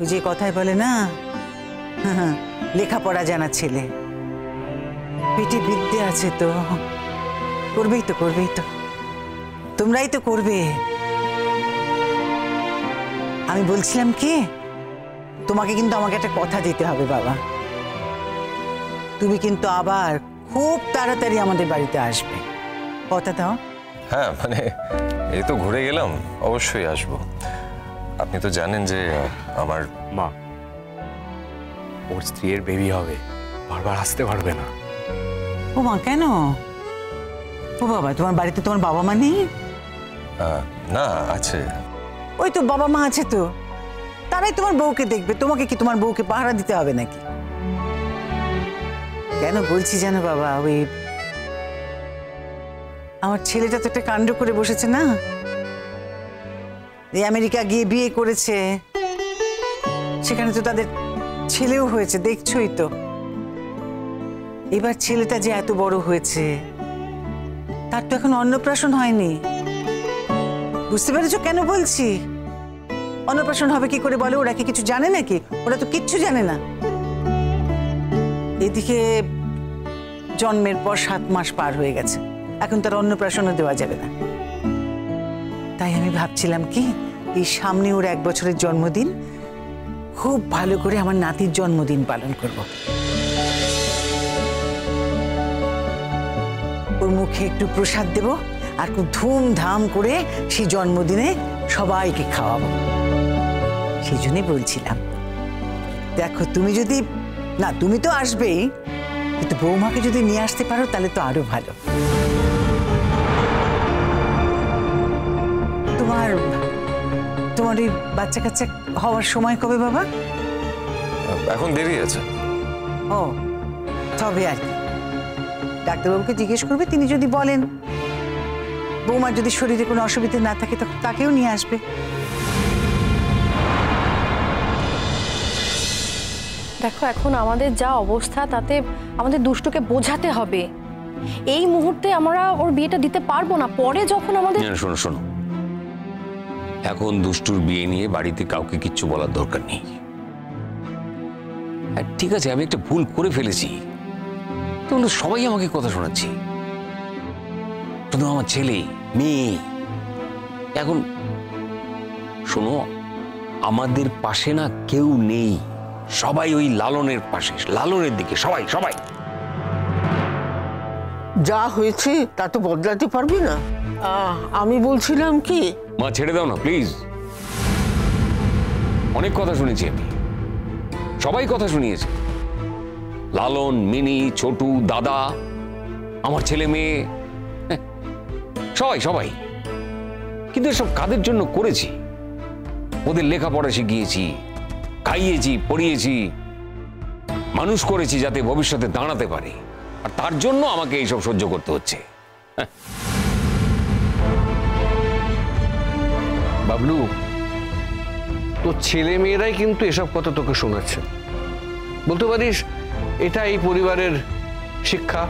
ওই যে কথাই বলে না, লেখাপড়া জানা ছেলে, পেটে বিদ্যে আছে তো, করবেই তো, করবেই তো, তোমরাই তো করবে। আমি বলছিলাম কি, তোমাকে কিন্তু আমাকে একটা কথা দিতে হবে বাবা। তুমি কিন্তু আবার খুব তাড়াতাড়ি আমাদের বাড়িতে আসবে, কথা দাও। হ্যাঁ মানে এই তো ঘুরে গেলাম, অবশ্যই আসবো। আপনি তো জানেন যে আমার মা, ওর স্ত্রীর বেবি হবে, বারবার আসতে পারবে না। ও মা, কেন? ও বাবা, তোমার বাড়িতে তোমার বাবা মা নেই? না, আছে। ওই তো বাবা মা আছে তো, তারাই তোমার বউকে দেখবে। তোমাকে কি তোমার বউকে পাহারা দিতে হবে নাকি? কেন বলছি জানো বাবা, ওই আমার ছেলেটা তো একটা কাণ্ড করে বসেছে না, এই আমেরিকা গিয়ে বিয়ে করেছে, সেখানে তো তাদের ছেলেও হয়েছে, দেখছোই তো। এবার ছেলেটা যে এত বড় হয়েছে, তার তো এখন অন্নপ্রাশন হয়নি। বুঝতে পেরেছো কেন বলছি? অন্নপ্রাশন হবে কি করে বলো? ওরা কি কিছু জানে নাকি? ওরা তো কিচ্ছু জানে না। এদিকে জন্মের পর 7 মাস পার হয়ে গেছে, এখন তার অন্নপ্রাশনও দেওয়া যাবে না। তাই আমি ভাবছিলাম কি, এই সামনে ওর 1 বছরের জন্মদিন, খুব ভালো করে আমার নাতির জন্মদিন পালন করব। ওর মুখে একটু প্রসাদ দেব, আর খুব ধুমধাম করে সেই জন্মদিনে সবাইকে খাওয়াবো। সেই জন্যই বলছিলাম, দেখো তুমি যদি, না তুমি তো আসবেই, কিন্তু বৌমাকে যদি নিয়ে আসতে পারো তাহলে তো আরো ভালো। তোমার ওই বাচ্চা কাচ্চা হওয়ার সময় কবে বাবা? এখন দেরি আছে। ও, তবে আর কি, ডাক্তারবাবুকে জিজ্ঞেস করবে, তিনি যদি বলেন বৌমার যদি শরীরে কোনো অসুবিধা না থাকে তো তাকেও নিয়ে আসবে। দেখো, এখন আমাদের যা অবস্থা, তাতে আমাদের দুষ্টুকে বোঝাতে হবে। এই মুহূর্তে আমরা ওর বিয়েটা দিতে পারবো না, পরে যখন আমাদের। শোনো শোনো, এখন দুষ্টুর বিয়ে নিয়ে বাড়িতে কাউকে কিচ্ছু বলার দরকার নেই। ঠিক আছে, আমি একটা ভুল করে ফেলেছি, তাহলে সবাই আমাকে কথা শোনাচ্ছি, শুধু আমার ছেলে মেয়ে। এখন শোনো, আমাদের পাশে না কেউ নেই, সবাই ওই লালনের পাশে, লালনের দিকে, সবাই সবাই। যা হয়েছে তা তো বদলাতে পারবি না। আমি বলছিলাম কি, মা ছেড়ে দাও না প্লিজ, অনেক কথা শুনেছি আমি, সবাই কথা শুনিয়েছে, লালন, মিনি, ছোটু, দাদা, আমার ছেলে মেয়ে, সবাই সবাই। কিন্তু এসব কাদের জন্য করেছি? ওদের লেখাপড়া শিখিয়েছি, খাইয়েছি, পড়িয়েছি, মানুষ করেছি যাতে ভবিষ্যতে দাঁড়াতে পারে, আর তার জন্য আমাকে এইসব সহ্য করতে হচ্ছে। বাবলু, তোর ছেলে মেয়েরাই কিন্তু এসব কথা তোকে শোনাচ্ছে। বলতে পারিস এটা এই পরিবারের শিক্ষা।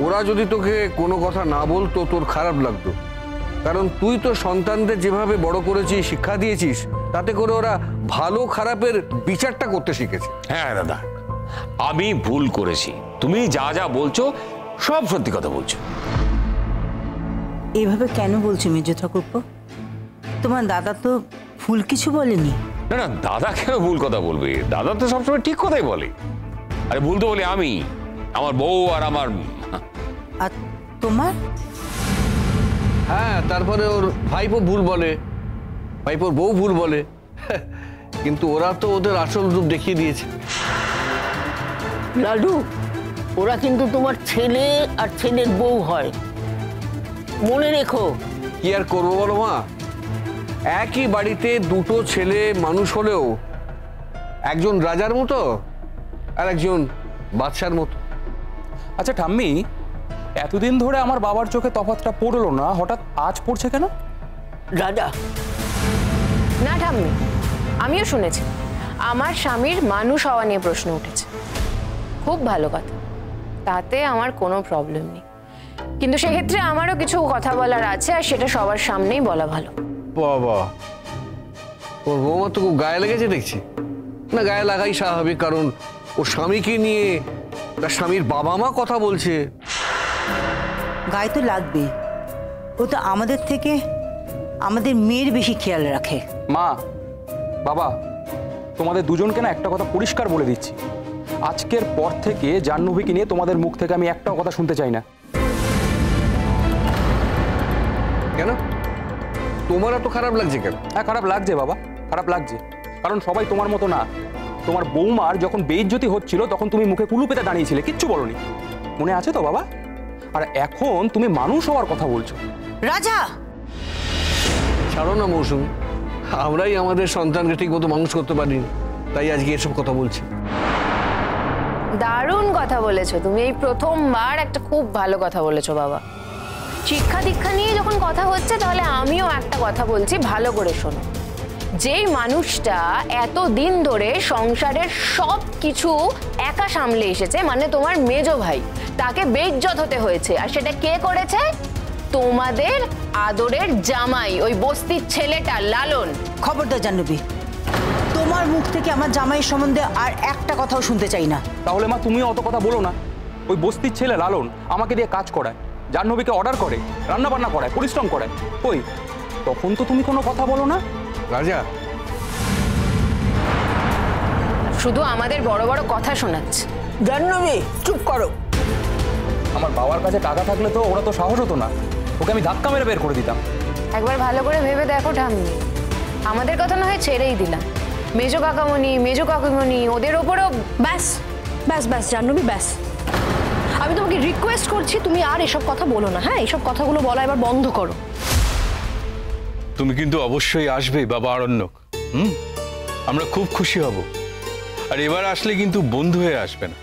ওরা যদি তোকে কোনো কথা না বলতো তোর খারাপ লাগতো, কারণ তুই তো সন্তানদের যেভাবে বড় করেছিস, শিক্ষা দিয়েছিস, তাতে করে ওরা ভালো খারাপের বিচারটা করতে শিখেছে। হ্যাঁ দাদা, আমি ভুল করেছি, তুমি যা যা বলছো সব সত্যি কথা বলছো। এইভাবে কেন বলছো মেজো ঠাকুরপো? তোমার দাদা তো ভুল কিছু বলেনি। না না, দাদা কেন ভুল কথা বলবে? দাদা তো সবসময় ঠিক কথাই বলে। আরে ভুল তো বলি আমি, আমার বউ আর আমার। আর তোমার? হ্যাঁ, তারপরে ওর ভাইপো ভুল বলে, ভাইপোর বউ ভুল বলে, কিন্তু ওরা তো ওদের আসল রূপ দেখিয়ে দিয়েছে। লাডু, ওরা কিন্তু তোমার ছেলে আর ছেলের বউ হয়, মনে রেখো। কি আর করবো বলো মা, একই বাড়িতে দুটো ছেলে মানুষ হলেও একজন রাজার মতো আর একজন বাদশার মতো। আচ্ছা ঠাম্মি, এতদিন ধরে আমার বাবার চোখে তফাৎটা পড়লো না, হঠাৎ আজ পড়ছে কেন? রাজা না ঠাম্মি, আমিও শুনেছি আমার স্বামীর মানুষ হওয়া নিয়ে প্রশ্ন উঠেছে। খুব ভালো কথা, তাতে আমার কোনো প্রবলেম নেই, কিন্তু সেক্ষেত্রে আমারও কিছু কথা বলার আছে, আর সেটা সবার সামনেই বলা ভালো। বাবা, ওর বৌমা তো খুব গায়ে লেগেছে দেখছি। না গায়ে লাগাই স্বাভাবিক, কারণ ও স্বামীকে নিয়ে তার স্বামীর বাবা মা কথা বলছে। গায়ে তো লাগবে, ও তো আমাদের থেকে আমাদের মেয়ের বেশি খেয়াল রাখে। মা, বাবা, তোমাদের দুজনকে না একটা কথা পরিষ্কার বলে দিচ্ছি, আজকের পর থেকে জাহ্নবীকে নিয়ে তোমাদের মুখ থেকে আমি একটাও কথা শুনতে চাই না। কেন তোমার এত খারাপ লাগছে কেন? হ্যাঁ, খারাপ লাগছে বাবা, খারাপ লাগছে, কারণ সবাই তোমার মতো না। তোমার বৌমার যখন বেইজ্জতি হচ্ছিল তখন তুমি মুখে কুলু পেতে দাঁড়িয়েছিলে, কিচ্ছু বলনি, মনে আছে তো বাবা? আর এখন তুমি মানুষ হওয়ার কথা বলছো। রাজা, ছাড়ো না মৌসুমী, আমরাই আমাদের সন্তানকে ঠিক মতো মানুষ করতে পারিনি, তাই আজকে এসব কথা বলছি। দারুণ কথা বলেছো তুমি, এই প্রথমবার একটা খুব ভালো কথা বলেছো বাবা। শিক্ষা দীক্ষা নিয়ে যখন কথা হচ্ছে তাহলে আমিও একটা কথা বলছি, ভালো করে শোনো। যেই মানুষটা এত দিন ধরে সংসারের সব কিছু একা সামলে এসেছে, মানে তোমার মেজো ভাই, তাকে বেইজ্জত হতে হয়েছে, আর সেটা কে করেছে? তোমাদের আদরের জামাই, ওই বস্তির ছেলেটা লালন। খবরদার জাহ্নবী, তোমার মুখ থেকে আমার জামাইয়ের সম্বন্ধে আর একটা কথাও শুনতে চাই না। তাহলে মা তুমিও অত কথা বলো না। ওই বস্তির ছেলে লালন আমাকে দিয়ে কাজ করায়, জাহ্নবীকে অর্ডার করে, রান্না বান্না করায়, পরিশ্রম করায়, ওই তখন তো তুমি কোনো কথা বলো না। রাজা, শুধু আমাদের বড় বড় কথা শোনাচ্ছে। জাহ্নবী, চুপ করো। আমার বাবার কাছে টাকা থাকলে তো ওরা তো সাহস হতো না, ওকে আমি ধাক্কা মেরে বের করে দিতাম। একবার ভালো করে ভেবে দেখো ঠাম্মি, আমাদের কথা না হয় ছেড়েই দিলাম, মেজো কাকামণি, মেজো কাকিমণি, ওদের ওপরও ব্যাস ব্যাস ব্যাস জাহ্নবী, ব্যাস। আমি তোমাকে রিকোয়েস্ট করছি, তুমি আর এসব কথা বলো না, হ্যাঁ? এসব কথাগুলো বলা এবার বন্ধ করো। তুমি কিন্তু অবশ্যই আসবে বাবা আরণ্যক। আমরা খুব খুশি হব। আর এবার আসলে কিন্তু বন্ধু হয়ে আসবে না,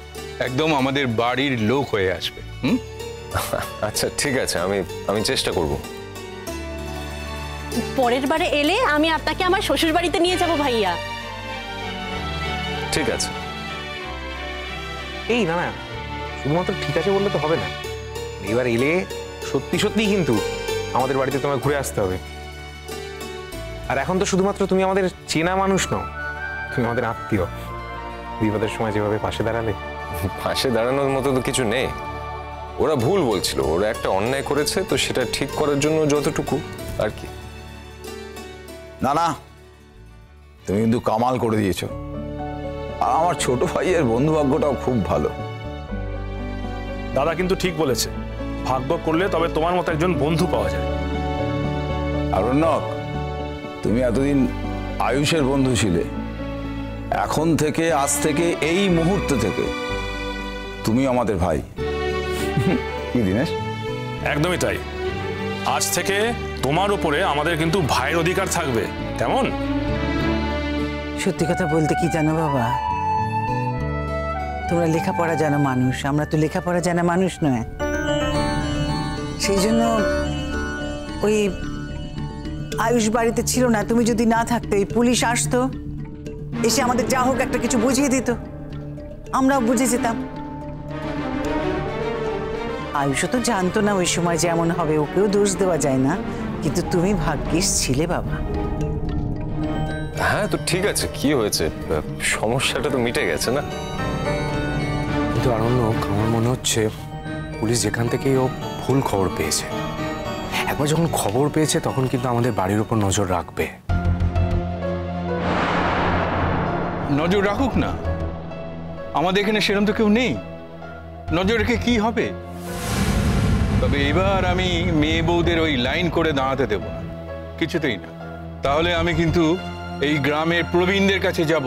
একদম আমাদের বাড়ির লোক হয়ে আসবে। আচ্ছা ঠিক আছে, আমি চেষ্টা করব। পরের বারে এলে আমি আপনাকে আমার শ্বশুর বাড়িতে নিয়ে যাব ভাইয়া। ঠিক আছে। এই না না, শুধুমাত্র ঠিক আছে বললে তো হবে না, এবার এলে সত্যি সত্যি কিন্তু আমাদের বাড়িতে তোমায় ঘুরে আসতে হবে। আর এখন তো শুধুমাত্র তুমি আমাদের চেনা মানুষ নও, তুমি আমাদের আত্মীয়। বিপদের সময় যেভাবে পাশে দাঁড়ালে। পাশে দাঁড়ানোর মতো তো কিছু নেই, ওরা ভুল বলছিল, ওরা একটা অন্যায় করেছে, তো সেটা ঠিক করার জন্য যতটুকু আর কি। না না, তুমি কিন্তু কামাল করে দিয়েছো। আর আমার ছোট ভাইয়ের বন্ধু ভাগ্যটাও খুব ভালো। দাদা কিন্তু ঠিক বলেছে, ভাগ্য করলে তবে তোমার মতো একজন বন্ধু পাওয়া যায়। আরণ্যক, তুমি এতদিন আয়ুষের বন্ধু ছিলে, এখন থেকে, আজ থেকে, এই মুহূর্ত থেকে তুমি আমাদের ভাই। কি দিনেশ? একদমই তাই, আজ থেকে তোমার উপরে আমাদের কিন্তু ভাইয়ের অধিকার থাকবে, তেমন। সত্যি কথা বলতে কি জানো বাবা, তোমরা লেখাপড়া জানো মানুষ, আমরা তো লেখাপড়া জানা মানুষ নয়। সেই জন্য ওই আয়ুষ বাড়িতে ছিল না, তুমি যদি না থাকতে এই পুলিশ আসতো, এসে আমাদের যা হোক একটা কিছু বুঝিয়ে দিত, আমরাও বুঝে যেতাম। আয়ুষও তো জানতো না ওই সময় যেমন হবে, ওকেও দোষ দেওয়া যায় না, কিন্তু তুমি ভাগ্যিস ছিলে বাবা। হ্যাঁ তো ঠিক আছে, কি হয়েছে, সমস্যাটা তো মিটে গেছে না। কিন্তু আরণ্যক, আমার মনে হচ্ছে পুলিশ যেখান থেকেই ও ভুল খবর পেয়েছে, একবার যখন খবর পেয়েছে তখন কিন্তু আমাদের বাড়ির উপর নজর রাখবে। নজর রাখুক না, আমাদের এখানে সেরকম তো কেউ নেই, নজর রেখে কি হবে? তবে এবার আমি মেয়ে বউদের ওই লাইন করে দাঁড়াতে দেব না, কিছুতেই না। তাহলে আমি কিন্তু এই গ্রামের প্রবীণদের কাছে যাব,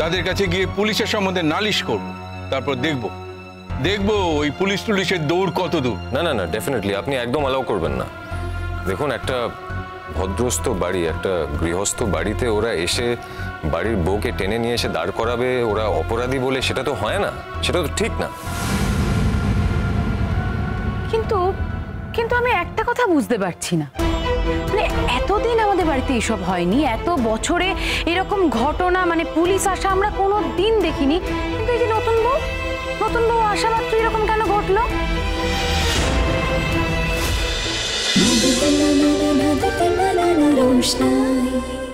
তাদের কাছে গিয়ে পুলিশের সম্বন্ধে নালিশ করব, তারপর দেখব ওই পুলিশ টুলিশের দৌড় কত দূর। না না না, ডেফিনেটলি আপনি একদম অ্যালাউ করবেন না। দেখুন, একটা ভদ্রস্থ বাড়ি, একটা গৃহস্থ বাড়িতে ওরা এসে বাড়ির বউকে টেনে নিয়ে এসে দাঁড় করাবে ওরা অপরাধী বলে, সেটা তো হয় না, সেটা তো ঠিক না। কিন্তু কিন্তু আমি একটা কথা বুঝতে পারছি না, মানে এতদিন আমাদের বাড়িতে এসব হয়নি, এত বছরে এরকম ঘটনা, মানে পুলিশ আসা আমরা কোনো দিন দেখিনি, কিন্তু এই যে নতুন বউ আসা মাত্র এরকম কেন ঘটলো? रोशनाई